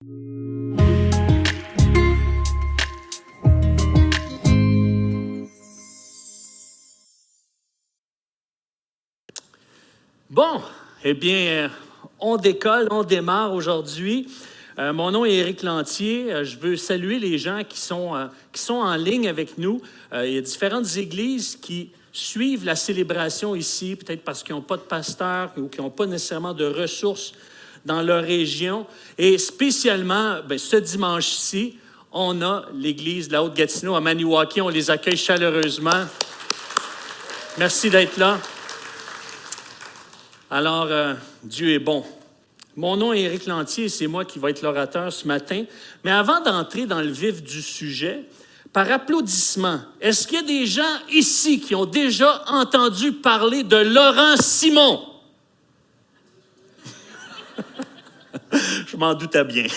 Bon, eh bien, on démarre aujourd'hui. Mon nom est Éric Lantier. Je veux saluer les gens qui sont en ligne avec nous. Il y a différentes églises qui suivent la célébration ici, peut-être parce qu'ils n'ont pas de pasteur ou qu'ils n'ont pas nécessairement de ressources dans leur région. Et spécialement, ce dimanche-ci, on a l'église de la Haute-Gatineau à Maniwaki. On les accueille chaleureusement. Merci d'être là. Alors, Dieu est bon. Mon nom est Éric Lantier et c'est moi qui vais être l'orateur ce matin. Mais avant d'entrer dans le vif du sujet, par applaudissement, est-ce qu'il y a des gens ici qui ont déjà entendu parler de Laurent Simon? Je m'en doutais bien.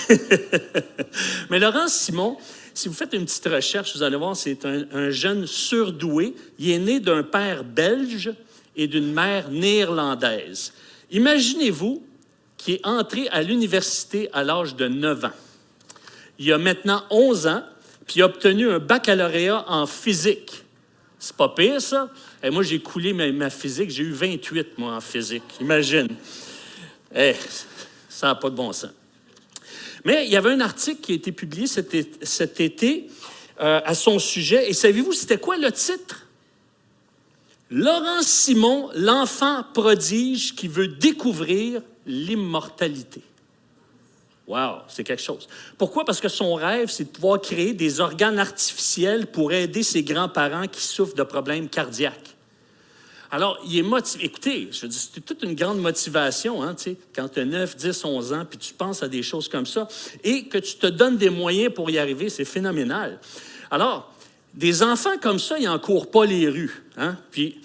Mais Laurent Simon, si vous faites une petite recherche, vous allez voir, c'est un jeune surdoué. Il est né d'un père belge et d'une mère néerlandaise. Imaginez-vous qu'il est entré à l'université à l'âge de 9 ans. Il a maintenant 11 ans, puis il a obtenu un baccalauréat en physique. C'est pas pire, ça? Et moi, j'ai coulé ma physique. J'ai eu 28, moi, en physique. Imagine. Ça n'a pas de bon sens. Mais il y avait un article qui a été publié cet été à son sujet. Et savez-vous, c'était quoi le titre? Laurent Simon, l'enfant prodige qui veut découvrir l'immortalité. Wow, c'est quelque chose. Pourquoi? Parce que son rêve, c'est de pouvoir créer des organes artificiels pour aider ses grands-parents qui souffrent de problèmes cardiaques. Alors, il est motivé. Écoutez, je dis, c'est toute une grande motivation, hein, tu sais, quand tu as 9, 10, 11 ans, puis tu penses à des choses comme ça, et que tu te donnes des moyens pour y arriver, c'est phénoménal. Alors, des enfants comme ça, ils n'en courent pas les rues. Hein? Puis,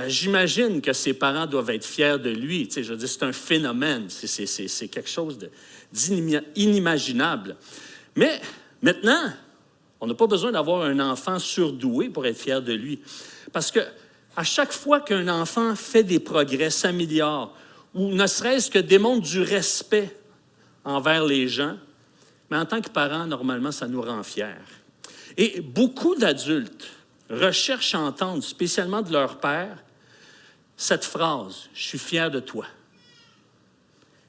j'imagine que ses parents doivent être fiers de lui. Tu sais, je veux dire, c'est un phénomène. C'est quelque chose d'inimaginable. Mais maintenant, on n'a pas besoin d'avoir un enfant surdoué pour être fier de lui. Parce que à chaque fois qu'un enfant fait des progrès, s'améliore, ou ne serait-ce que démontre du respect envers les gens, mais en tant que parents, normalement, ça nous rend fiers. Et beaucoup d'adultes recherchent à entendre, spécialement de leur père, cette phrase « Je suis fier de toi ».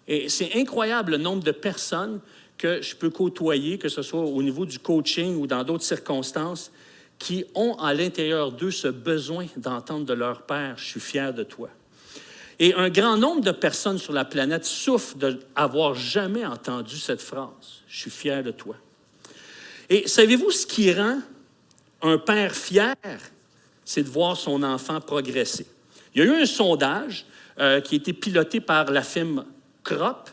Et c'est incroyable le nombre de personnes que je peux côtoyer, que ce soit au niveau du coaching ou dans d'autres circonstances, qui ont à l'intérieur d'eux ce besoin d'entendre de leur père « Je suis fier de toi ». Et un grand nombre de personnes sur la planète souffrent d'avoir jamais entendu cette phrase « Je suis fier de toi ». Et savez-vous ce qui rend un père fier? C'est de voir son enfant progresser. Il y a eu un sondage qui a été piloté par la firme Crop.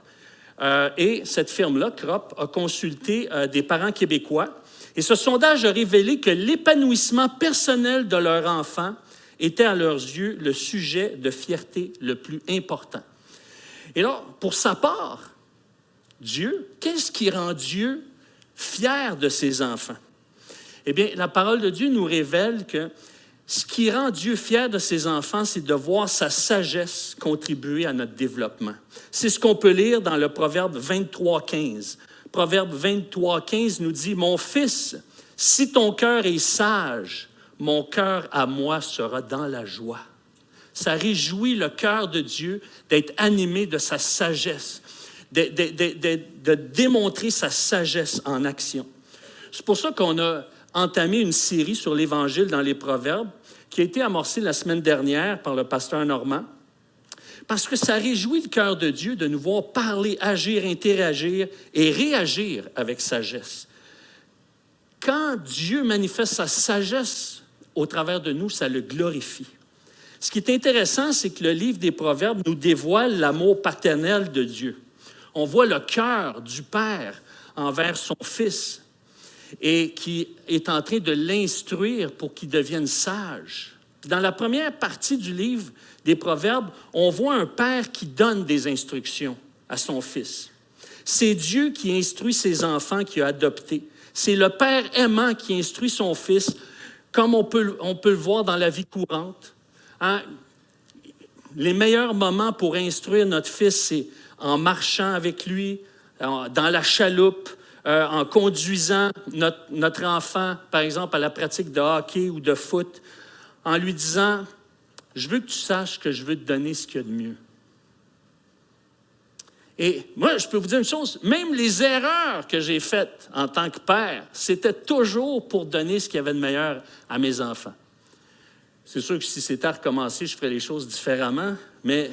Et cette firme-là, Crop, a consulté des parents québécois. Et ce sondage a révélé que l'épanouissement personnel de leur enfant était à leurs yeux le sujet de fierté le plus important. Et là, pour sa part, Dieu, qu'est-ce qui rend Dieu fier de ses enfants? Eh bien, la parole de Dieu nous révèle que ce qui rend Dieu fier de ses enfants, c'est de voir sa sagesse contribuer à notre développement. C'est ce qu'on peut lire dans le Proverbe 23,15. Proverbe 23,15 nous dit « Mon fils, si ton cœur est sage, mon cœur à moi sera dans la joie. » Ça réjouit le cœur de Dieu d'être animé de sa sagesse, de démontrer sa sagesse en action. C'est pour ça qu'on a entamé une série sur l'Évangile dans les Proverbes qui a été amorcée la semaine dernière par le pasteur Normand, parce que ça réjouit le cœur de Dieu de nous voir parler, agir, interagir et réagir avec sagesse. Quand Dieu manifeste sa sagesse au travers de nous, ça le glorifie. Ce qui est intéressant, c'est que le livre des Proverbes nous dévoile l'amour paternel de Dieu. On voit le cœur du Père envers son Fils et qui est en train de l'instruire pour qu'il devienne sage. Dans la première partie du livre des Proverbes, on voit un père qui donne des instructions à son fils. C'est Dieu qui instruit ses enfants qu'il a adoptés. C'est le père aimant qui instruit son fils, comme on peut le voir dans la vie courante. Hein? Les meilleurs moments pour instruire notre fils, c'est en marchant avec lui, dans la chaloupe, en conduisant notre enfant, par exemple, à la pratique de hockey ou de foot, en lui disant « Je veux que tu saches que je veux te donner ce qu'il y a de mieux. » Et moi, je peux vous dire une chose, même les erreurs que j'ai faites en tant que père, c'était toujours pour donner ce qu'il y avait de meilleur à mes enfants. C'est sûr que si c'était à recommencer, je ferais les choses différemment, mais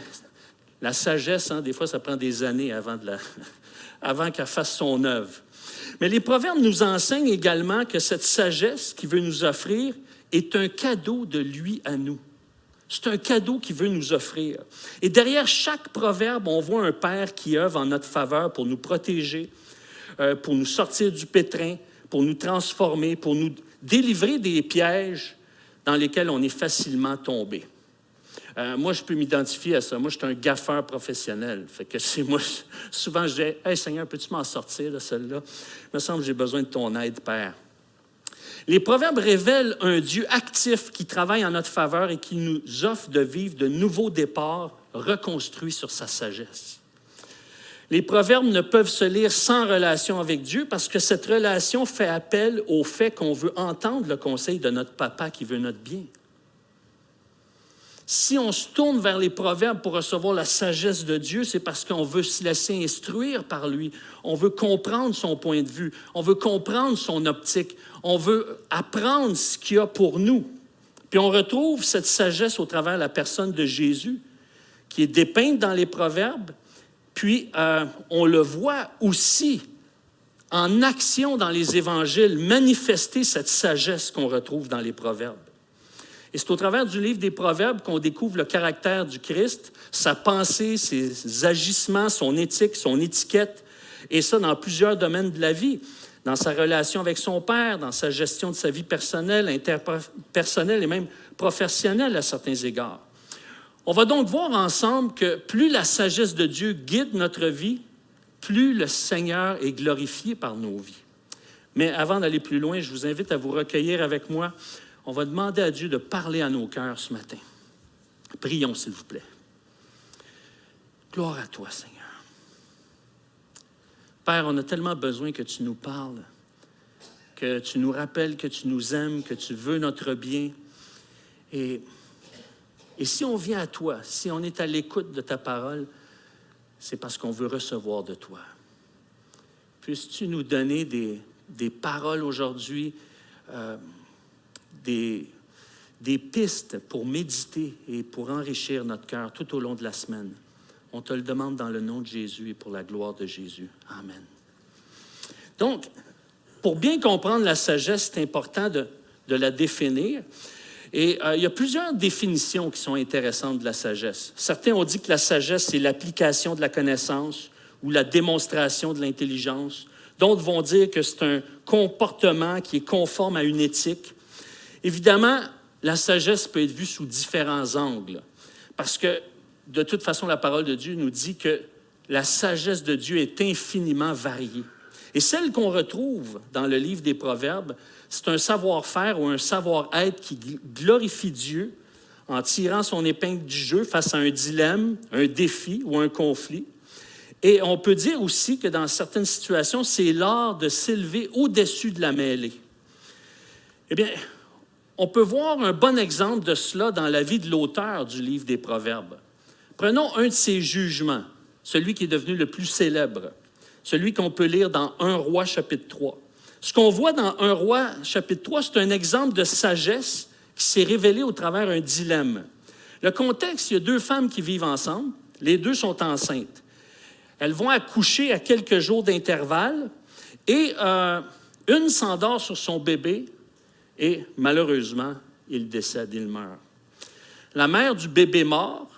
la sagesse, des fois, ça prend des années avant qu'elle fasse son œuvre. Mais les Proverbes nous enseignent également que cette sagesse qu'il veut nous offrir est un cadeau de lui à nous. C'est un cadeau qu'il veut nous offrir. Et derrière chaque proverbe, on voit un Père qui œuvre en notre faveur pour nous protéger, pour nous sortir du pétrin, pour nous transformer, pour nous délivrer des pièges dans lesquels on est facilement tombé. Moi, je peux m'identifier à ça. Moi, je suis un gaffeur professionnel. Fait que c'est moi, souvent, je dis « Hey, Seigneur, peux-tu m'en sortir de celle-là? Il me semble que j'ai besoin de ton aide, Père. » Les Proverbes révèlent un Dieu actif qui travaille en notre faveur et qui nous offre de vivre de nouveaux départs reconstruits sur sa sagesse. Les Proverbes ne peuvent se lire sans relation avec Dieu parce que cette relation fait appel au fait qu'on veut entendre le conseil de notre papa qui veut notre bien. Si on se tourne vers les Proverbes pour recevoir la sagesse de Dieu, c'est parce qu'on veut se laisser instruire par lui. On veut comprendre son point de vue. On veut comprendre son optique. On veut apprendre ce qu'il y a pour nous. Puis on retrouve cette sagesse au travers de la personne de Jésus, qui est dépeinte dans les Proverbes. Puis on le voit aussi en action dans les Évangiles, manifester cette sagesse qu'on retrouve dans les Proverbes. Et c'est au travers du livre des Proverbes qu'on découvre le caractère du Christ, sa pensée, ses agissements, son éthique, son étiquette, et ça dans plusieurs domaines de la vie, dans sa relation avec son Père, dans sa gestion de sa vie personnelle, interpersonnelle et même professionnelle à certains égards. On va donc voir ensemble que plus la sagesse de Dieu guide notre vie, plus le Seigneur est glorifié par nos vies. Mais avant d'aller plus loin, je vous invite à vous recueillir avec moi. On va demander à Dieu de parler à nos cœurs ce matin. Prions, s'il vous plaît. Gloire à toi, Seigneur. Père, on a tellement besoin que tu nous parles, que tu nous rappelles que tu nous aimes, que tu veux notre bien. Et si on vient à toi, si on est à l'écoute de ta parole, c'est parce qu'on veut recevoir de toi. Puisses-tu nous donner des paroles aujourd'hui, des pistes pour méditer et pour enrichir notre cœur tout au long de la semaine. On te le demande dans le nom de Jésus et pour la gloire de Jésus. Amen. Donc, pour bien comprendre la sagesse, c'est important de la définir. Et il y a plusieurs définitions qui sont intéressantes de la sagesse. Certains ont dit que la sagesse, c'est l'application de la connaissance ou la démonstration de l'intelligence. D'autres vont dire que c'est un comportement qui est conforme à une éthique. Évidemment, la sagesse peut être vue sous différents angles, parce que, de toute façon, la parole de Dieu nous dit que la sagesse de Dieu est infiniment variée. Et celle qu'on retrouve dans le livre des Proverbes, c'est un savoir-faire ou un savoir-être qui glorifie Dieu en tirant son épingle du jeu face à un dilemme, un défi ou un conflit. Et on peut dire aussi que dans certaines situations, c'est l'art de s'élever au-dessus de la mêlée. Eh bien, on peut voir un bon exemple de cela dans la vie de l'auteur du livre des Proverbes. Prenons un de ses jugements, celui qui est devenu le plus célèbre, celui qu'on peut lire dans 1 Roi chapitre 3. Ce qu'on voit dans 1 Roi chapitre 3, c'est un exemple de sagesse qui s'est révélé au travers d'un dilemme. Le contexte, il y a deux femmes qui vivent ensemble, les deux sont enceintes. Elles vont accoucher à quelques jours d'intervalle et une s'endort sur son bébé et malheureusement, il décède, il meurt. La mère du bébé mort,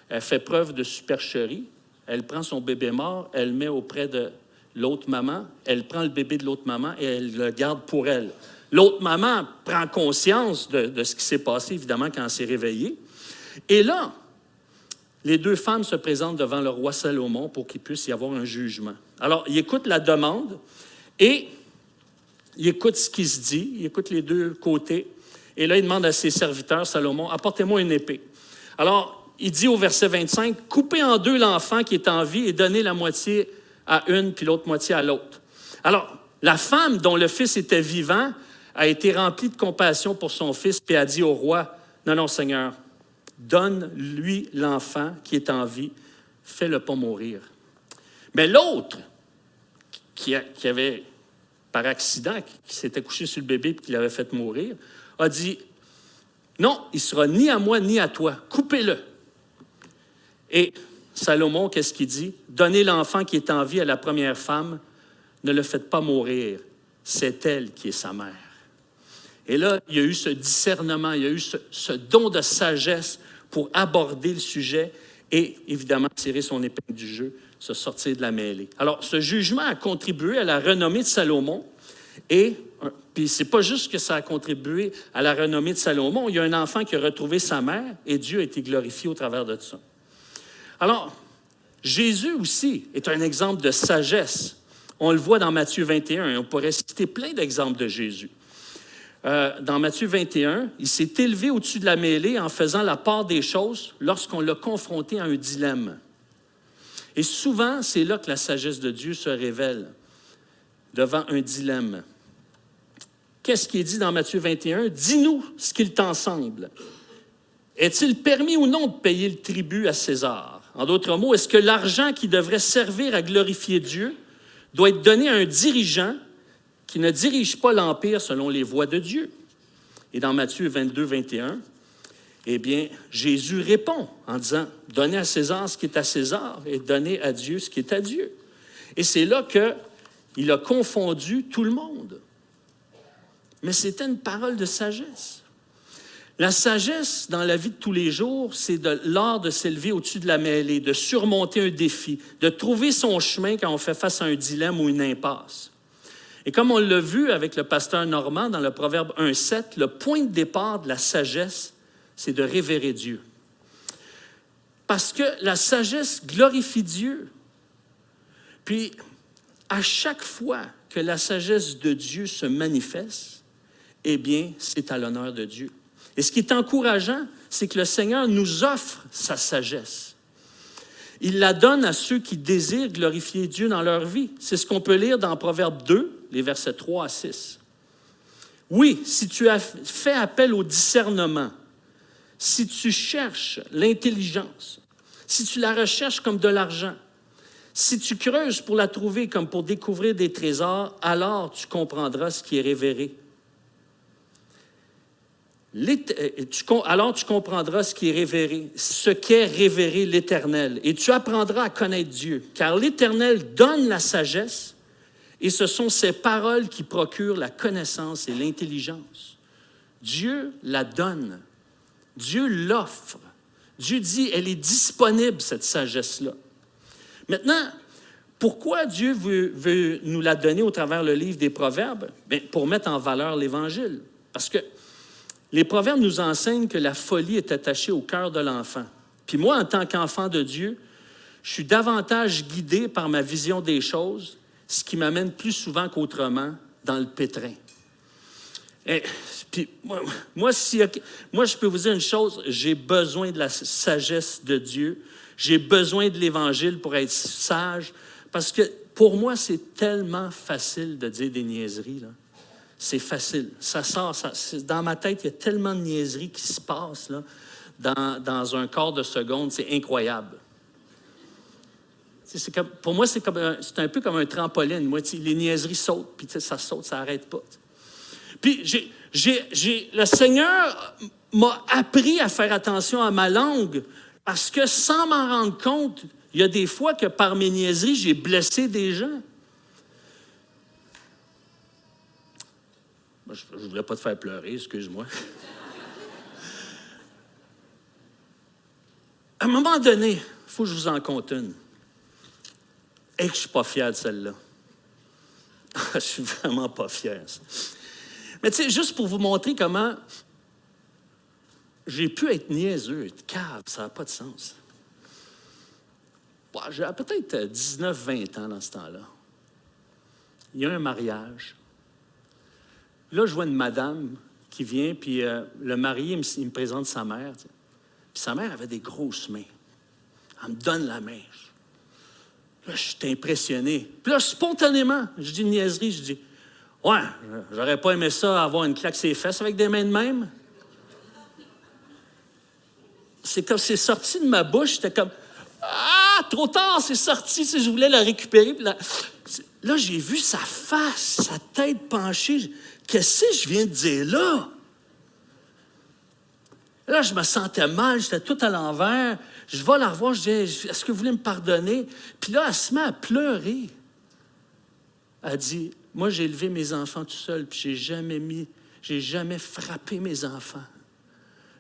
elle fait preuve de supercherie. Elle prend son bébé mort, elle le met auprès de l'autre maman, elle prend le bébé de l'autre maman et elle le garde pour elle. L'autre maman prend conscience de ce qui s'est passé, évidemment, quand elle s'est réveillée. Et là, les deux femmes se présentent devant le roi Salomon pour qu'il puisse y avoir un jugement. Alors, il écoute la demande et il écoute ce qui se dit, il écoute les deux côtés. Et là, il demande à ses serviteurs, Salomon, « Apportez-moi une épée. » Alors, il dit au verset 25, « Coupez en deux l'enfant qui est en vie et donnez la moitié à une, puis l'autre moitié à l'autre. Alors, la femme dont le fils était vivant a été remplie de compassion pour son fils, puis a dit au roi, « Non, non, Seigneur, donne-lui l'enfant qui est en vie, fais-le pas mourir. » Mais l'autre, qui avait, par accident, qui s'était couché sur le bébé et qui l'avait fait mourir, a dit, « Non, il ne sera ni à moi ni à toi, coupez-le. » Et Salomon, qu'est-ce qu'il dit? « Donnez l'enfant qui est en vie à la première femme, ne le faites pas mourir, c'est elle qui est sa mère. » Et là, il y a eu ce discernement, il y a eu ce don de sagesse pour aborder le sujet et, évidemment, tirer son épingle du jeu, se sortir de la mêlée. Alors, ce jugement a contribué à la renommée de Salomon et, puis c'est pas juste que ça a contribué à la renommée de Salomon, il y a un enfant qui a retrouvé sa mère et Dieu a été glorifié au travers de ça. Alors, Jésus aussi est un exemple de sagesse. On le voit dans Matthieu 21 et on pourrait citer plein d'exemples de Jésus. Dans Matthieu 21, il s'est élevé au-dessus de la mêlée en faisant la part des choses lorsqu'on l'a confronté à un dilemme. Et souvent, c'est là que la sagesse de Dieu se révèle, devant un dilemme. Qu'est-ce qui est dit dans Matthieu 21? « Dis-nous ce qu'il t'en semble. Est-il permis ou non de payer le tribut à César? » En d'autres mots, est-ce que l'argent qui devrait servir à glorifier Dieu doit être donné à un dirigeant qui ne dirige pas l'Empire selon les voies de Dieu? Et dans Matthieu 22, 21, eh bien, Jésus répond en disant, « Donnez à César ce qui est à César et donnez à Dieu ce qui est à Dieu. » Et c'est là qu'il a confondu tout le monde. Mais c'était une parole de sagesse. La sagesse dans la vie de tous les jours, c'est l'art de s'élever au-dessus de la mêlée, de surmonter un défi, de trouver son chemin quand on fait face à un dilemme ou une impasse. Et comme on l'a vu avec le pasteur Normand dans le Proverbe 1,7, le point de départ de la sagesse, c'est de révérer Dieu. Parce que la sagesse glorifie Dieu. Puis, à chaque fois que la sagesse de Dieu se manifeste, eh bien, c'est à l'honneur de Dieu. Et ce qui est encourageant, c'est que le Seigneur nous offre sa sagesse. Il la donne à ceux qui désirent glorifier Dieu dans leur vie. C'est ce qu'on peut lire dans Proverbe 2, les versets 3 à 6. Oui, si tu as fait appel au discernement, si tu cherches l'intelligence, si tu la recherches comme de l'argent, si tu creuses pour la trouver comme pour découvrir des trésors, alors tu comprendras ce qui est révéré. Alors tu comprendras ce qui est révéré, ce qu'est révéré l'Éternel, et tu apprendras à connaître Dieu, car l'Éternel donne la sagesse, et ce sont ses paroles qui procurent la connaissance et l'intelligence. Dieu la donne, Dieu l'offre, Dieu dit, elle est disponible, cette sagesse-là. Maintenant, pourquoi Dieu veut nous la donner au travers le livre des Proverbes? Bien, pour mettre en valeur l'Évangile, parce que les Proverbes nous enseignent que la folie est attachée au cœur de l'enfant. Puis moi, en tant qu'enfant de Dieu, je suis davantage guidé par ma vision des choses, ce qui m'amène plus souvent qu'autrement dans le pétrin. Et puis moi, je peux vous dire une chose, j'ai besoin de la sagesse de Dieu, j'ai besoin de l'Évangile pour être sage, parce que pour moi, c'est tellement facile de dire des niaiseries, là. C'est facile. Ça sort. Dans ma tête, il y a tellement de niaiseries qui se passent là, dans un quart de seconde. C'est incroyable. Pour moi, c'est un peu comme un trampoline. Moi, les niaiseries sautent, puis ça saute, ça n'arrête pas. Puis le Seigneur m'a appris à faire attention à ma langue parce que sans m'en rendre compte, il y a des fois que par mes niaiseries, j'ai blessé des gens. Je ne voulais pas te faire pleurer, excuse-moi. À un moment donné, il faut que je vous en conte une. Et que je ne suis pas fier de celle-là. Je suis vraiment pas fier. Ça. Mais tu sais, juste pour vous montrer comment j'ai pu être niaiseux, être cave, ça n'a pas de sens. Bon, j'avais peut-être 19-20 ans dans ce temps-là. Il y a un mariage. Là, je vois une madame qui vient, puis le marié, il me présente sa mère. Puis sa mère avait des grosses mains. Elle me donne la main. Là, je suis impressionné. Puis là, spontanément, je dis une niaiserie, je dis, ouais, j'aurais pas aimé ça, avoir une claque sur les fesses avec des mains de même. C'est comme, c'est sorti de ma bouche, j'étais comme, ah, trop tard, c'est sorti, je voulais la récupérer. Puis là, j'ai vu sa face, sa tête penchée. Qu'est-ce que je viens de dire là? Là, je me sentais mal, j'étais tout à l'envers. Je vais la revoir, je dis, est-ce que vous voulez me pardonner? Puis là, elle se met à pleurer. Elle dit, moi, j'ai élevé mes enfants tout seul, puis j'ai jamais frappé mes enfants.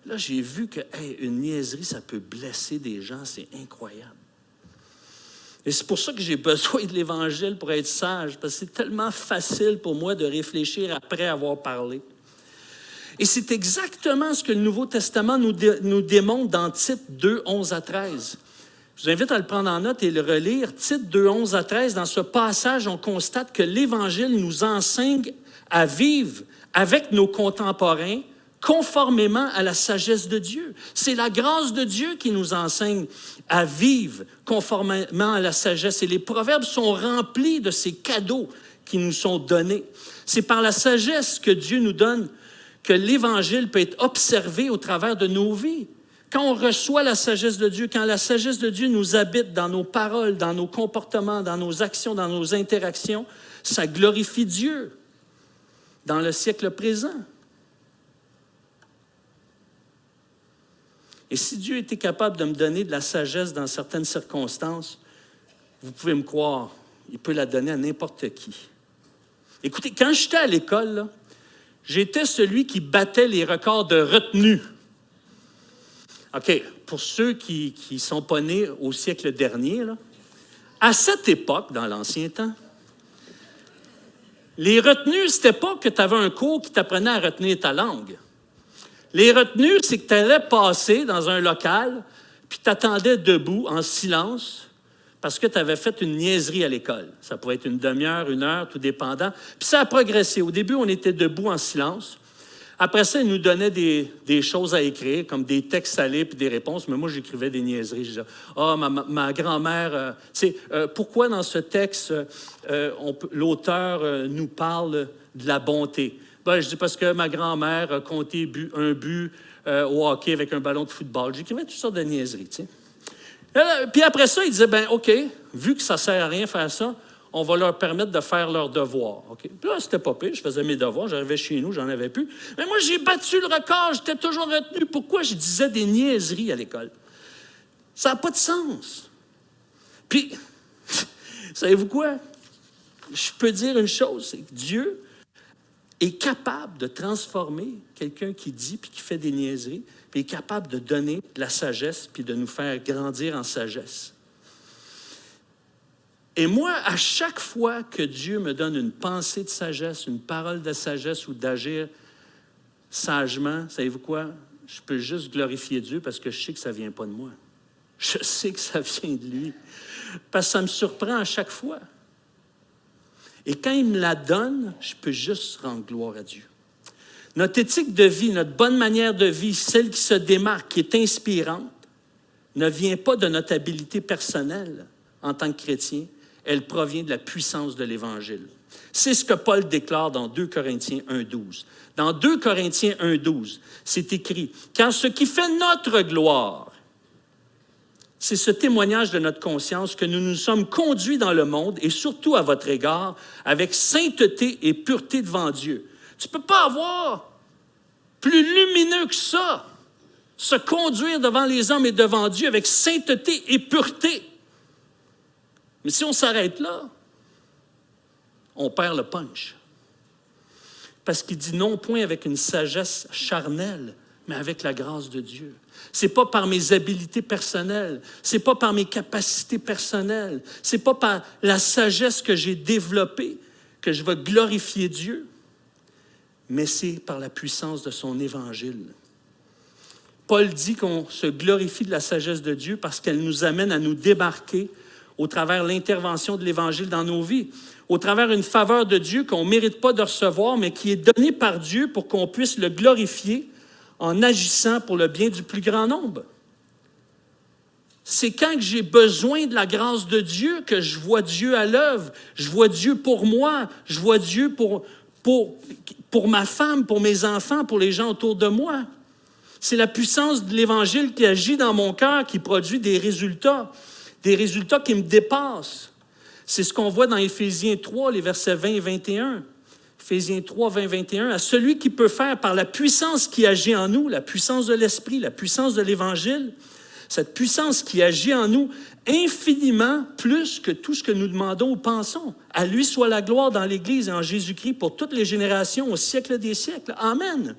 Là, j'ai vu que une niaiserie, ça peut blesser des gens, c'est incroyable. Et c'est pour ça que j'ai besoin de l'Évangile pour être sage, parce que c'est tellement facile pour moi de réfléchir après avoir parlé. Et c'est exactement ce que le Nouveau Testament nous démontre dans Tite 2, 11 à 13. Je vous invite à le prendre en note et le relire. Tite 2, 11 à 13, dans ce passage, on constate que l'Évangile nous enseigne à vivre avec nos contemporains conformément à la sagesse de Dieu. C'est la grâce de Dieu qui nous enseigne à vivre conformément à la sagesse. Et les proverbes sont remplis de ces cadeaux qui nous sont donnés. C'est par la sagesse que Dieu nous donne que l'Évangile peut être observé au travers de nos vies. Quand on reçoit la sagesse de Dieu, quand la sagesse de Dieu nous habite dans nos paroles, dans nos comportements, dans nos actions, dans nos interactions, ça glorifie Dieu dans le siècle présent. Et si Dieu était capable de me donner de la sagesse dans certaines circonstances, vous pouvez me croire, il peut la donner à n'importe qui. Écoutez, quand j'étais à l'école, là, j'étais celui qui battait les records de retenue. OK, pour ceux qui ne sont pas nés au siècle dernier, là, à cette époque, dans l'ancien temps, les retenues, ce n'était pas que tu avais un cours qui t'apprenait à retenir ta langue. Les retenues, c'est que tu allais passer dans un local, puis tu attendais debout, en silence, parce que tu avais fait une niaiserie à l'école. Ça pouvait être une demi-heure, une heure, tout dépendant. Puis ça a progressé. Au début, on était debout en silence. Après ça, ils nous donnaient des choses à écrire, comme des textes à lire puis des réponses. Mais moi, j'écrivais des niaiseries. Je disais, ma grand-mère, pourquoi dans ce texte, l'auteur nous parle de la bonté? Ben, je dis parce que ma grand-mère a compté un but au hockey avec un ballon de football. J'écrivais toutes sortes de niaiseries, tu sais. Puis après ça, ils disaient, bien, OK, vu que ça ne sert à rien faire ça, on va leur permettre de faire leurs devoirs. Okay? Puis là, c'était pas pire, je faisais mes devoirs, j'arrivais chez nous, j'en avais plus. Mais moi, j'ai battu le record, j'étais toujours retenu. Pourquoi je disais des niaiseries à l'école? Ça n'a pas de sens. Puis, savez-vous quoi? Je peux dire une chose, c'est que Dieu est capable de transformer quelqu'un qui dit puis qui fait des niaiseries, puis est capable de donner de la sagesse puis de nous faire grandir en sagesse. Et moi, à chaque fois que Dieu me donne une pensée de sagesse, une parole de sagesse ou d'agir sagement, savez-vous quoi? Je peux juste glorifier Dieu parce que je sais que ça ne vient pas de moi. Je sais que ça vient de lui. Parce que ça me surprend à chaque fois. Et quand il me la donne, je peux juste rendre gloire à Dieu. Notre éthique de vie, notre bonne manière de vie, celle qui se démarque, qui est inspirante, ne vient pas de notre habileté personnelle en tant que chrétien. Elle provient de la puissance de l'Évangile. C'est ce que Paul déclare dans 2 Corinthiens 1,12. Dans 2 Corinthiens 1,12, c'est écrit « Car ce qui fait notre gloire, c'est ce témoignage de notre conscience que nous nous sommes conduits dans le monde, et surtout à votre égard, avec sainteté et pureté devant Dieu. » Tu ne peux pas avoir plus lumineux que ça, se conduire devant les hommes et devant Dieu avec sainteté et pureté. Mais si on s'arrête là, on perd le punch. Parce qu'il dit non point avec une sagesse charnelle, mais avec la grâce de Dieu. Ce n'est pas par mes habiletés personnelles, ce n'est pas par mes capacités personnelles, ce n'est pas par la sagesse que j'ai développée que je vais glorifier Dieu, mais c'est par la puissance de son Évangile. Paul dit qu'on se glorifie de la sagesse de Dieu parce qu'elle nous amène à nous démarquer au travers l'intervention de l'Évangile dans nos vies, au travers une faveur de Dieu qu'on ne mérite pas de recevoir, mais qui est donnée par Dieu pour qu'on puisse le glorifier en agissant pour le bien du plus grand nombre. C'est quand que j'ai besoin de la grâce de Dieu que je vois Dieu à l'œuvre. Je vois Dieu pour moi. Je vois Dieu pour ma femme, pour mes enfants, pour les gens autour de moi. C'est la puissance de l'Évangile qui agit dans mon cœur, qui produit des résultats qui me dépassent. C'est ce qu'on voit dans Éphésiens 3, les versets 20 et 21. Éphésiens 3, 20, 21. À celui qui peut faire par la puissance qui agit en nous, la puissance de l'Esprit, la puissance de l'Évangile, cette puissance qui agit en nous infiniment plus que tout ce que nous demandons ou pensons. À lui soit la gloire dans l'Église et en Jésus-Christ pour toutes les générations, au siècle des siècles. Amen.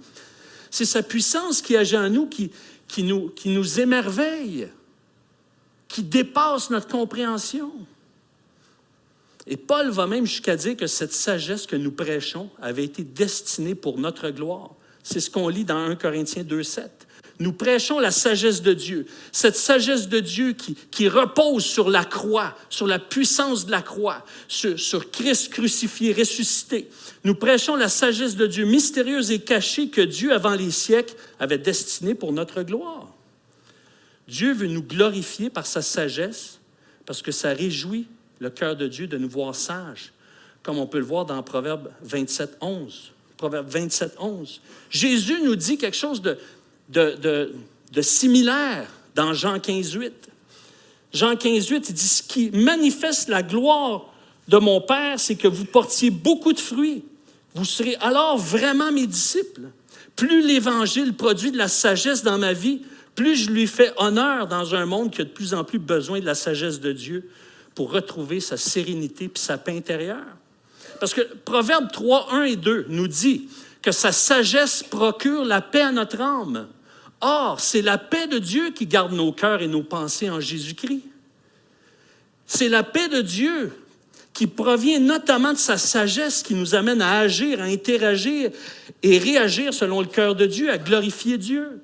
C'est sa puissance qui agit en nous, qui nous émerveille, qui dépasse notre compréhension. Et Paul va même jusqu'à dire que cette sagesse que nous prêchons avait été destinée pour notre gloire. C'est ce qu'on lit dans 1 Corinthiens 2, 7. Nous prêchons la sagesse de Dieu. Cette sagesse de Dieu qui repose sur la croix, sur la puissance de la croix, sur Christ crucifié, ressuscité. Nous prêchons la sagesse de Dieu mystérieuse et cachée que Dieu, avant les siècles, avait destinée pour notre gloire. Dieu veut nous glorifier par sa sagesse parce que ça réjouit le cœur de Dieu de nous voir sages, comme on peut le voir dans Proverbe 27, 11. Proverbe 27, 11. Jésus nous dit quelque chose de similaire dans Jean 15, 8. Jean 15, 8, il dit « Ce qui manifeste la gloire de mon Père, c'est que vous portiez beaucoup de fruits. Vous serez alors vraiment mes disciples. Plus l'Évangile produit de la sagesse dans ma vie, plus je lui fais honneur dans un monde qui a de plus en plus besoin de la sagesse de Dieu pour retrouver sa sérénité et sa paix intérieure. » Parce que Proverbe 3, 1 et 2 nous dit que sa sagesse procure la paix à notre âme. Or, c'est la paix de Dieu qui garde nos cœurs et nos pensées en Jésus-Christ. C'est la paix de Dieu qui provient notamment de sa sagesse qui nous amène à agir, à interagir et réagir selon le cœur de Dieu, à glorifier Dieu.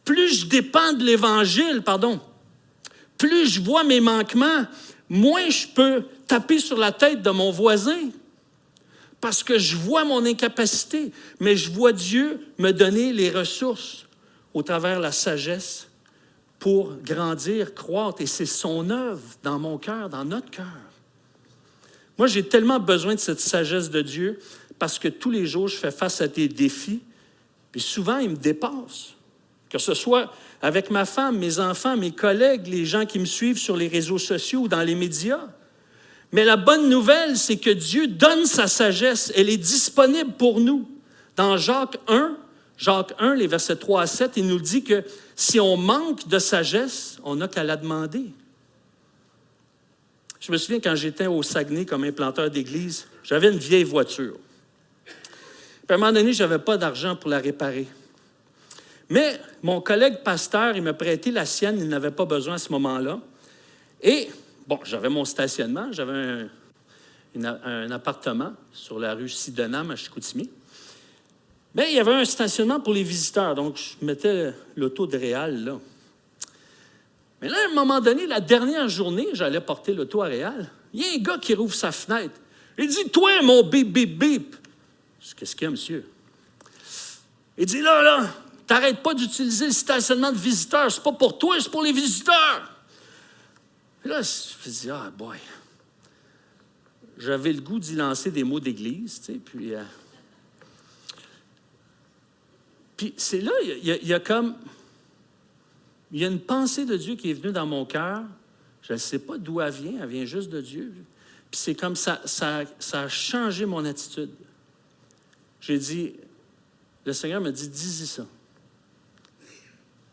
Plus je dépends de l'Évangile, plus je vois mes manquements, moins je peux taper sur la tête de mon voisin parce que je vois mon incapacité, mais je vois Dieu me donner les ressources au travers de la sagesse pour grandir, croître, et c'est son œuvre dans mon cœur, dans notre cœur. Moi, j'ai tellement besoin de cette sagesse de Dieu parce que tous les jours, je fais face à des défis, puis souvent, ils me dépassent. Que ce soit avec ma femme, mes enfants, mes collègues, les gens qui me suivent sur les réseaux sociaux ou dans les médias. Mais la bonne nouvelle, c'est que Dieu donne sa sagesse. Elle est disponible pour nous. Dans Jacques 1, les versets 3 à 7, il nous dit que si on manque de sagesse, on n'a qu'à la demander. Je me souviens quand j'étais au Saguenay comme implanteur d'église, j'avais une vieille voiture. Puis à un moment donné, je n'avais pas d'argent pour la réparer. Mais mon collègue pasteur, il m'a prêté la sienne, il n'avait pas besoin à ce moment-là. Et, bon, j'avais mon stationnement, j'avais un appartement sur la rue Sydenham à Chicoutimi. Mais il y avait un stationnement pour les visiteurs, donc je mettais l'auto de Réal là. Mais là, à un moment donné, la dernière journée, j'allais porter l'auto à Réal. Il y a un gars qui rouvre sa fenêtre. Il dit « Toi, mon bip, bip, bip! » Je dis « Qu'est-ce qu'il y a, monsieur? » Il dit « Là, t'arrêtes pas d'utiliser le stationnement de visiteurs. C'est pas pour toi, c'est pour les visiteurs. » Et là, je me dis « Ah, boy! » J'avais le goût d'y lancer des mots d'église, tu sais, puis... Puis c'est là, il y a comme... Il y a une pensée de Dieu qui est venue dans mon cœur. Je ne sais pas d'où elle vient juste de Dieu. Puis c'est comme ça a changé mon attitude. J'ai dit, le Seigneur m'a dit, dis-y ça.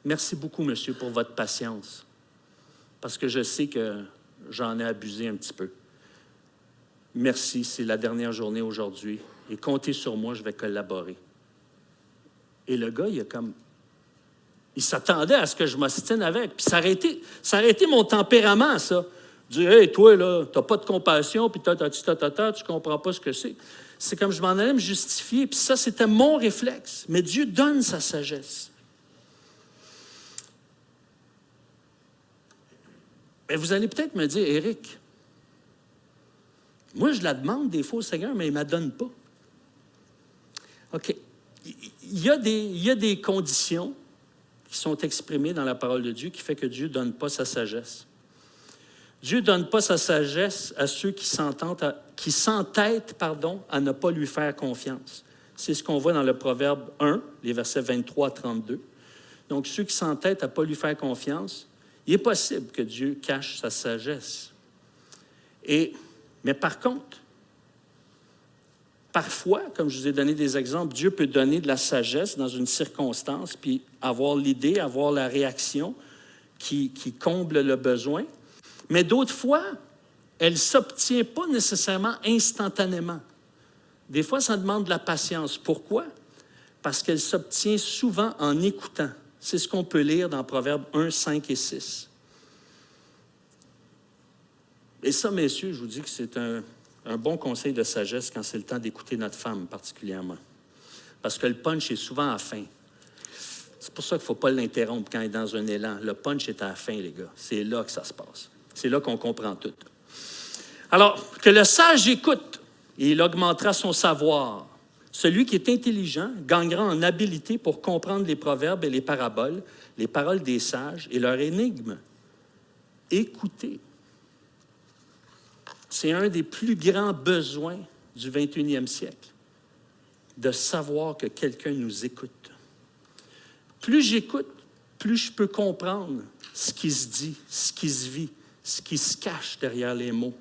Merci beaucoup, monsieur, pour votre patience. Parce que je sais que j'en ai abusé un petit peu. Merci, c'est la dernière journée aujourd'hui. Et comptez sur moi, je vais collaborer. Et le gars, il s'attendait à ce que je m'ostine avec. Puis ça aurait été mon tempérament, ça. Dire, hey, toi, là, t'as pas de compassion, puis tu comprends pas ce que c'est. C'est comme je m'en allais me justifier. Puis ça, c'était mon réflexe. Mais Dieu donne sa sagesse. Mais vous allez peut-être me dire, Éric, moi, je la demande des fois au Seigneur, mais il ne me la donne pas. OK. Il y a des conditions qui qui sont exprimés dans la parole de Dieu qui fait que Dieu ne donne pas sa sagesse. Dieu ne donne pas sa sagesse à ceux qui s'entêtent à ne pas lui faire confiance. C'est ce qu'on voit dans le Proverbe 1, les versets 23 à 32. Donc, ceux qui s'entêtent à ne pas lui faire confiance, il est possible que Dieu cache sa sagesse. Mais par contre, parfois, comme je vous ai donné des exemples, Dieu peut donner de la sagesse dans une circonstance, puis avoir l'idée, avoir la réaction qui comble le besoin. Mais d'autres fois, elle ne s'obtient pas nécessairement instantanément. Des fois, ça demande de la patience. Pourquoi? Parce qu'elle s'obtient souvent en écoutant. C'est ce qu'on peut lire dans Proverbes 1, 5 et 6. Et ça, messieurs, je vous dis que c'est un bon conseil de sagesse quand c'est le temps d'écouter notre femme particulièrement. Parce que le punch est souvent à la fin. C'est pour ça qu'il ne faut pas l'interrompre quand il est dans un élan. Le punch est à la fin, les gars. C'est là que ça se passe. C'est là qu'on comprend tout. Alors, que le sage écoute, et il augmentera son savoir. Celui qui est intelligent gagnera en habileté pour comprendre les proverbes et les paraboles, les paroles des sages et leurs énigmes. Écoutez. C'est un des plus grands besoins du 21e siècle, de savoir que quelqu'un nous écoute. Plus j'écoute, plus je peux comprendre ce qui se dit, ce qui se vit, ce qui se cache derrière les mots.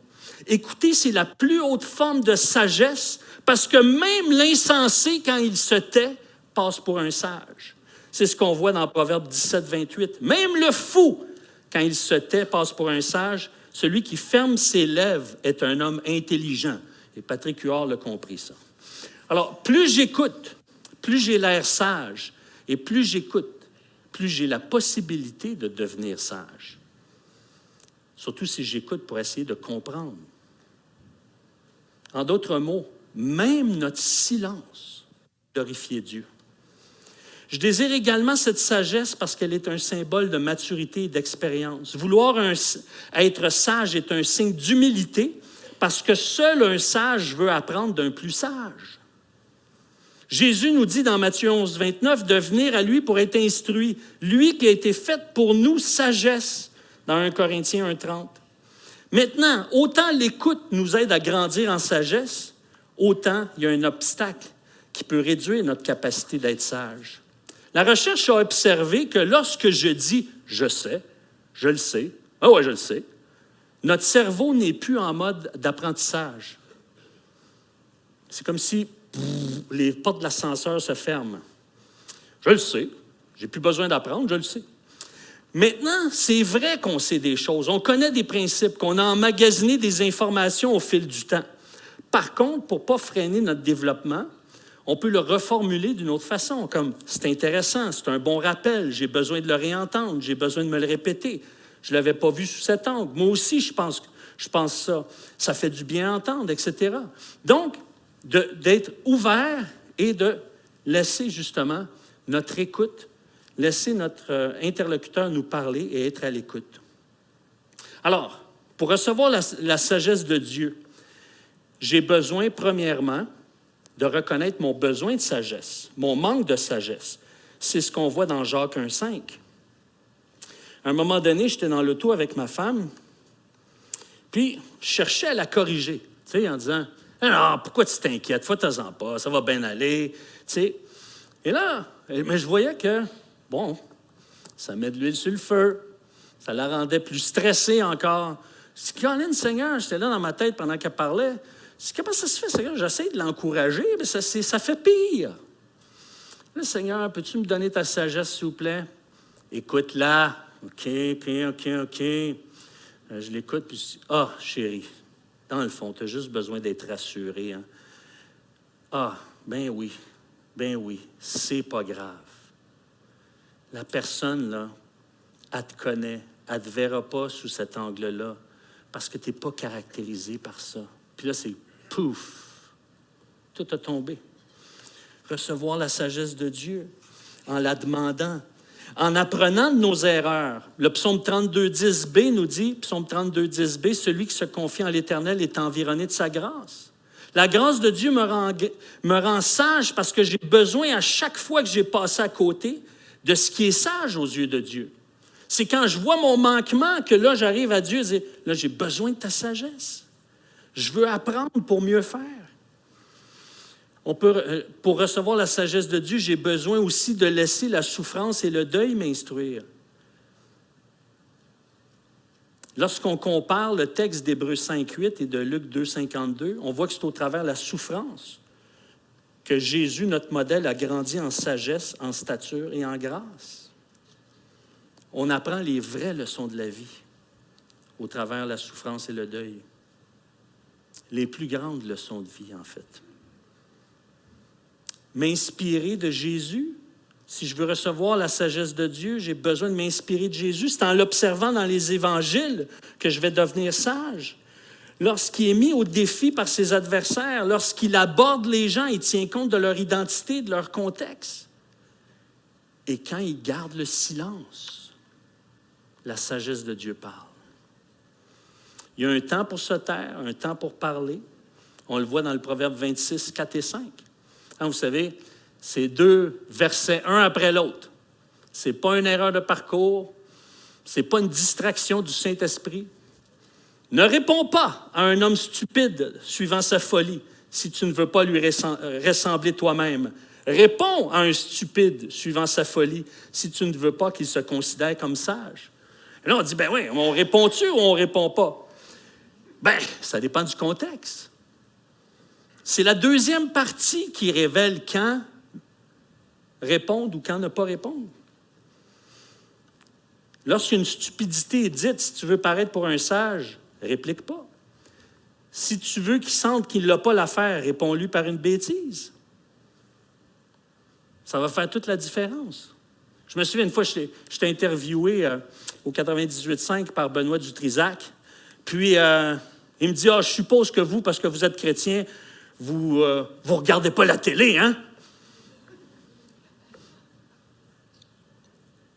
Écouter, c'est la plus haute forme de sagesse parce que même l'insensé, quand il se tait, passe pour un sage. C'est ce qu'on voit dans Proverbe 17, 28. Même le fou, quand il se tait, passe pour un sage. Celui qui ferme ses lèvres est un homme intelligent. Et Patrick Huard l'a compris, ça. Alors, plus j'écoute, plus j'ai l'air sage. Et plus j'écoute, plus j'ai la possibilité de devenir sage. Surtout si j'écoute pour essayer de comprendre. En d'autres mots, même notre silence glorifie Dieu. Je désire également cette sagesse parce qu'elle est un symbole de maturité et d'expérience. Vouloir être sage est un signe d'humilité parce que seul un sage veut apprendre d'un plus sage. Jésus nous dit dans Matthieu 11, 29 de venir à lui pour être instruit, lui qui a été fait pour nous sagesse, dans 1 Corinthiens 1, 30. Maintenant, autant l'écoute nous aide à grandir en sagesse, autant il y a un obstacle qui peut réduire notre capacité d'être sage. La recherche a observé que lorsque je dis « je sais »,« je le sais »,« ah ouais, je le sais », notre cerveau n'est plus en mode d'apprentissage. C'est comme si les portes de l'ascenseur se ferment. Je le sais, j'ai plus besoin d'apprendre, je le sais. Maintenant, c'est vrai qu'on sait des choses, on connaît des principes, qu'on a emmagasiné des informations au fil du temps. Par contre, pour ne pas freiner notre développement, on peut le reformuler d'une autre façon, comme « c'est intéressant, c'est un bon rappel, j'ai besoin de le réentendre, j'ai besoin de me le répéter, je ne l'avais pas vu sous cet angle, moi aussi je pense ça, ça fait du bien à entendre, etc. » Donc, d'être ouvert et de laisser justement notre écoute, laisser notre interlocuteur nous parler et être à l'écoute. Alors, pour recevoir la sagesse de Dieu, j'ai besoin, premièrement, de reconnaître mon besoin de sagesse, mon manque de sagesse. C'est ce qu'on voit dans Jacques 1,5. À un moment donné, j'étais dans l'auto avec ma femme, puis je cherchais à la corriger, tu sais, en disant « Non, pourquoi tu t'inquiètes? Fais-t'en pas, ça va bien aller. » Tu sais. Et là, mais je voyais que, bon, ça met de l'huile sur le feu, ça la rendait plus stressée encore. Je dis « Colin, Seigneur, j'étais là dans ma tête pendant qu'elle parlait. » Je dis « Comment ça se fait, Seigneur? J'essaie de l'encourager, mais ça fait pire. » Là, Seigneur, peux-tu me donner ta sagesse, s'il vous plaît? Écoute-la. OK. Je l'écoute, puis je dis « Ah, chérie, dans le fond, tu as juste besoin d'être rassurée. Hein? Ah, ben oui, c'est pas grave. La personne, là, elle te connaît, elle ne te verra pas sous cet angle-là parce que tu n'es pas caractérisé par ça. » Puis là, c'est pouf, tout a tombé. Recevoir la sagesse de Dieu en la demandant, en apprenant de nos erreurs. Le psaume 32.10b nous dit, psaume 32.10b, celui qui se confie en l'Éternel est environné de sa grâce. La grâce de Dieu me rend sage parce que j'ai besoin, à chaque fois que j'ai passé à côté, de ce qui est sage aux yeux de Dieu. C'est quand je vois mon manquement que là, j'arrive à Dieu et je dis, là, j'ai besoin de ta sagesse. Je veux apprendre pour mieux faire. Pour recevoir la sagesse de Dieu, j'ai besoin aussi de laisser la souffrance et le deuil m'instruire. Lorsqu'on compare le texte d'Hébreux 5.8 et de Luc 2.52, on voit que c'est au travers de la souffrance que Jésus, notre modèle, a grandi en sagesse, en stature et en grâce. On apprend les vraies leçons de la vie au travers de la souffrance et le deuil. Les plus grandes leçons de vie, en fait. M'inspirer de Jésus, si je veux recevoir la sagesse de Dieu, j'ai besoin de m'inspirer de Jésus. C'est en l'observant dans les évangiles que je vais devenir sage. Lorsqu'il est mis au défi par ses adversaires, lorsqu'il aborde les gens, il tient compte de leur identité, de leur contexte. Et quand il garde le silence, la sagesse de Dieu parle. Il y a un temps pour se taire, un temps pour parler. On le voit dans le Proverbe 26, 4 et 5. Vous savez, c'est 2 versets, un après l'autre. Ce n'est pas une erreur de parcours, ce n'est pas une distraction du Saint-Esprit. Ne réponds pas à un homme stupide suivant sa folie si tu ne veux pas lui ressembler toi-même. Réponds à un stupide suivant sa folie si tu ne veux pas qu'il se considère comme sage. Et là, on dit, ben oui, on répond-tu ou on ne répond pas? Ben, ça dépend du contexte. C'est la deuxième partie qui révèle quand répondre ou quand ne pas répondre. Lorsqu'une stupidité est dite, si tu veux paraître pour un sage, réplique pas. Si tu veux qu'il sente qu'il n'a pas l'affaire, réponds-lui par une bêtise. Ça va faire toute la différence. Je me souviens une fois, j'étais interviewé au 98.5 par Benoît Dutrisac. Puis, il me dit, je suppose que vous, parce que vous êtes chrétien, vous ne regardez pas la télé, hein?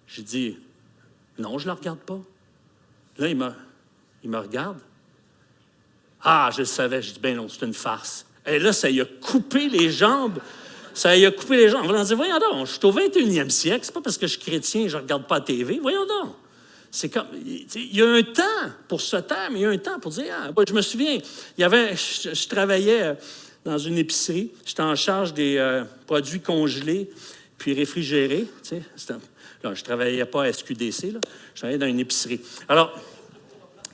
J'ai dit, non, je ne la regarde pas. Là, il me regarde. Ah, je le savais. J'ai dit, ben non, c'est une farce. Et là, ça y a coupé les jambes. Ça y a coupé les jambes. On va dire, voyons donc, je suis au 21e siècle. C'est pas parce que je suis chrétien et je ne regarde pas la TV. Voyons donc. C'est comme, il y a un temps pour se taire, mais il y a un temps pour dire, je me souviens, je travaillais dans une épicerie. J'étais en charge des produits congelés puis réfrigérés. Là, je ne travaillais pas à SQDC, là. Je travaillais dans une épicerie. Alors,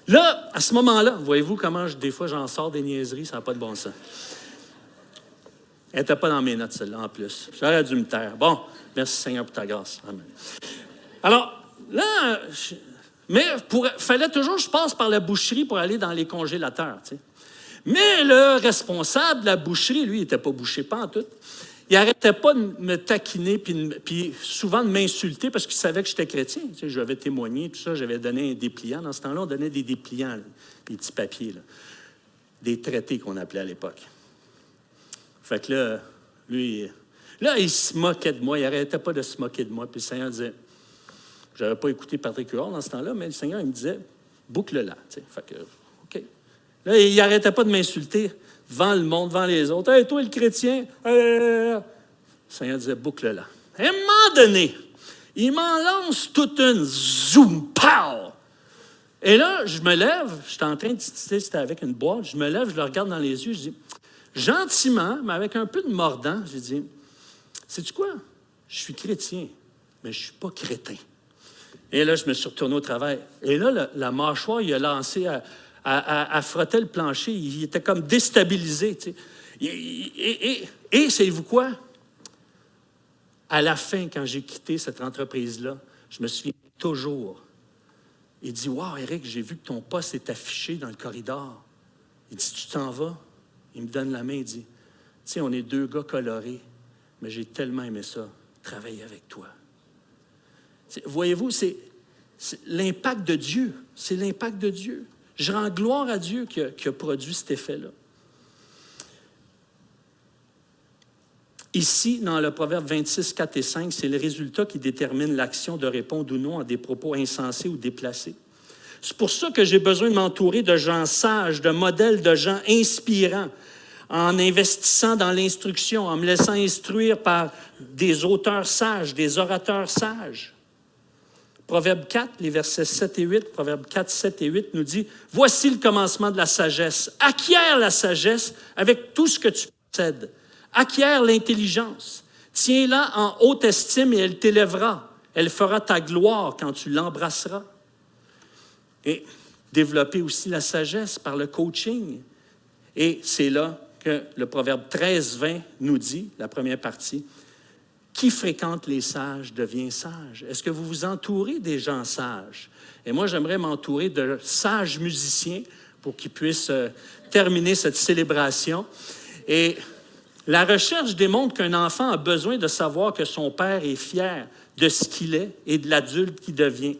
là, à ce moment-là, voyez-vous comment des fois j'en sors des niaiseries, ça n'a pas de bon sens. Elle n'était pas dans mes notes, celle-là, en plus. J'aurais dû me taire. Bon, merci Seigneur pour ta grâce. Amen. Alors, là, mais fallait toujours que je passe par la boucherie pour aller dans les congélateurs, tu sais. Mais le responsable de la boucherie, lui, il n'était pas bouché pantoute. Il n'arrêtait pas de me taquiner puis souvent de m'insulter parce qu'il savait que j'étais chrétien. Tu sais, j'avais témoigné, tout ça, j'avais donné un dépliant. Dans ce temps-là, on donnait des dépliants, là, des petits papiers, là, des traités qu'on appelait à l'époque. Fait que là, lui, il se moquait de moi. Il n'arrêtait pas de se moquer de moi. Puis le Seigneur disait, je n'avais pas écouté Patrick Huard dans ce temps-là, mais le Seigneur, il me disait, boucle-la. Tu sais. Fait que, OK. Là, il n'arrêtait pas de m'insulter devant le monde, devant les autres. « Hey, toi, le chrétien! » Le Seigneur disait, boucle-la. À un moment donné, il m'en lance toute une zoom, pow! Et là, je me lève, j'étais en train de titiller, c'était avec une boîte, je me lève, je le regarde dans les yeux, je dis, gentiment, mais avec un peu de mordant, j'ai dit, sais-tu quoi? Je suis chrétien, mais je ne suis pas crétin. Et là, je me suis retourné au travail. Et là, la mâchoire, il a lancé à frotter le plancher. Il était comme déstabilisé. Tu sais. Et savez-vous quoi? À la fin, quand j'ai quitté cette entreprise-là, je me souviens toujours. Il dit, « Wow, Éric, j'ai vu que ton poste est affiché dans le corridor. » Il dit, « Tu t'en vas? » Il me donne la main, il dit, « Tu sais, on est 2 gars colorés, mais j'ai tellement aimé ça, travailler avec toi. » Voyez-vous, c'est l'impact de Dieu. C'est l'impact de Dieu. Je rends gloire à Dieu qui a produit cet effet-là. Ici, dans le Proverbe 26, 4 et 5, c'est le résultat qui détermine l'action de répondre ou non à des propos insensés ou déplacés. C'est pour ça que j'ai besoin de m'entourer de gens sages, de modèles de gens inspirants. en investissant dans l'instruction, en me laissant instruire par des auteurs sages, des orateurs sages. Proverbe 4, les versets 7 et 8, Proverbe 4, 7 et 8 nous dit « Voici le commencement de la sagesse. Acquiert la sagesse avec tout ce que tu possèdes. Acquiert l'intelligence. Tiens-la en haute estime et elle t'élèvera. Elle fera ta gloire quand tu l'embrasseras. » Et développer aussi la sagesse par le coaching. Et c'est là que le Proverbe 13, 20 nous dit, la première partie, « Qui fréquente les sages devient sage. » Est-ce que vous vous entourez des gens sages? Et moi, j'aimerais m'entourer de sages musiciens pour qu'ils puissent terminer cette célébration. Et la recherche démontre qu'un enfant a besoin de savoir que son père est fier de ce qu'il est et de l'adulte qu'il devient.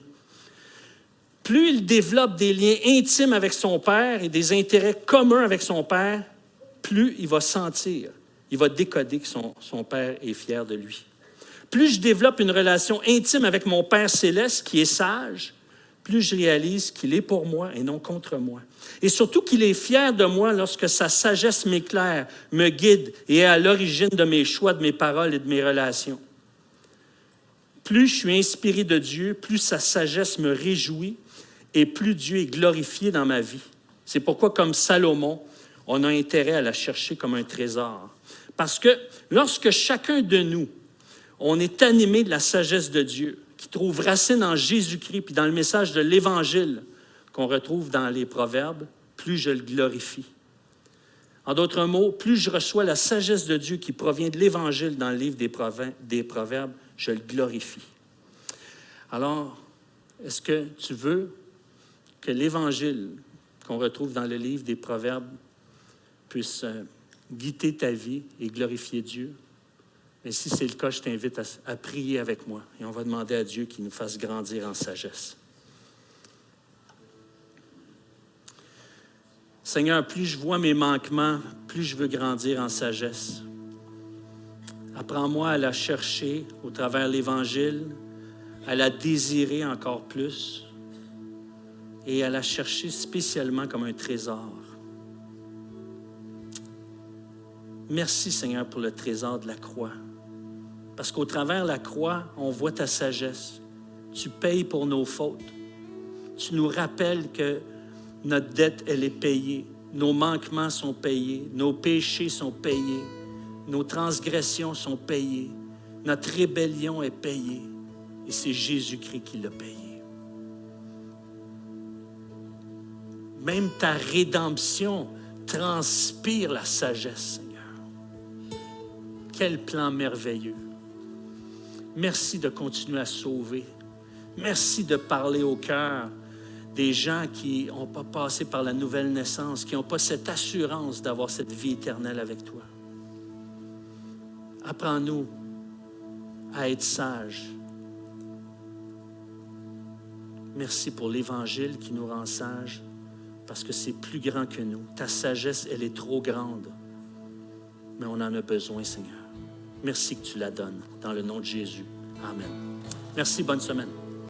Plus il développe des liens intimes avec son père et des intérêts communs avec son père, plus il va sentir, il va décoder que son père est fier de lui. Plus je développe une relation intime avec mon Père céleste qui est sage, plus je réalise qu'il est pour moi et non contre moi. Et surtout qu'il est fier de moi lorsque sa sagesse m'éclaire, me guide et est à l'origine de mes choix, de mes paroles et de mes relations. Plus je suis inspiré de Dieu, plus sa sagesse me réjouit et plus Dieu est glorifié dans ma vie. C'est pourquoi, comme Salomon, on a intérêt à la chercher comme un trésor. Parce que lorsque chacun de nous, on est animé de la sagesse de Dieu, qui trouve racine en Jésus-Christ, puis dans le message de l'Évangile qu'on retrouve dans les Proverbes, plus je le glorifie. En d'autres mots, plus je reçois la sagesse de Dieu qui provient de l'Évangile dans le livre des Proverbes, je le glorifie. Alors, est-ce que tu veux que l'Évangile qu'on retrouve dans le livre des Proverbes puisse guider ta vie et glorifier Dieu? Mais si c'est le cas, je t'invite à prier avec moi et on va demander à Dieu qu'il nous fasse grandir en sagesse. Seigneur, plus je vois mes manquements, plus je veux grandir en sagesse. Apprends-moi à la chercher au travers de l'Évangile, à la désirer encore plus et à la chercher spécialement comme un trésor. Merci, Seigneur, pour le trésor de la croix. Parce qu'au travers de la croix, on voit ta sagesse. Tu payes pour nos fautes. Tu nous rappelles que notre dette, elle est payée. Nos manquements sont payés. Nos péchés sont payés. Nos transgressions sont payées. Notre rébellion est payée. Et c'est Jésus-Christ qui l'a payé. Même ta rédemption transpire la sagesse, Seigneur. Quel plan merveilleux. Merci de continuer à sauver. Merci de parler au cœur des gens qui n'ont pas passé par la nouvelle naissance, qui n'ont pas cette assurance d'avoir cette vie éternelle avec toi. Apprends-nous à être sages. Merci pour l'Évangile qui nous rend sages, parce que c'est plus grand que nous. Ta sagesse, elle est trop grande, mais on en a besoin, Seigneur. Merci que tu la donnes. Dans le nom de Jésus. Amen. Merci, bonne semaine.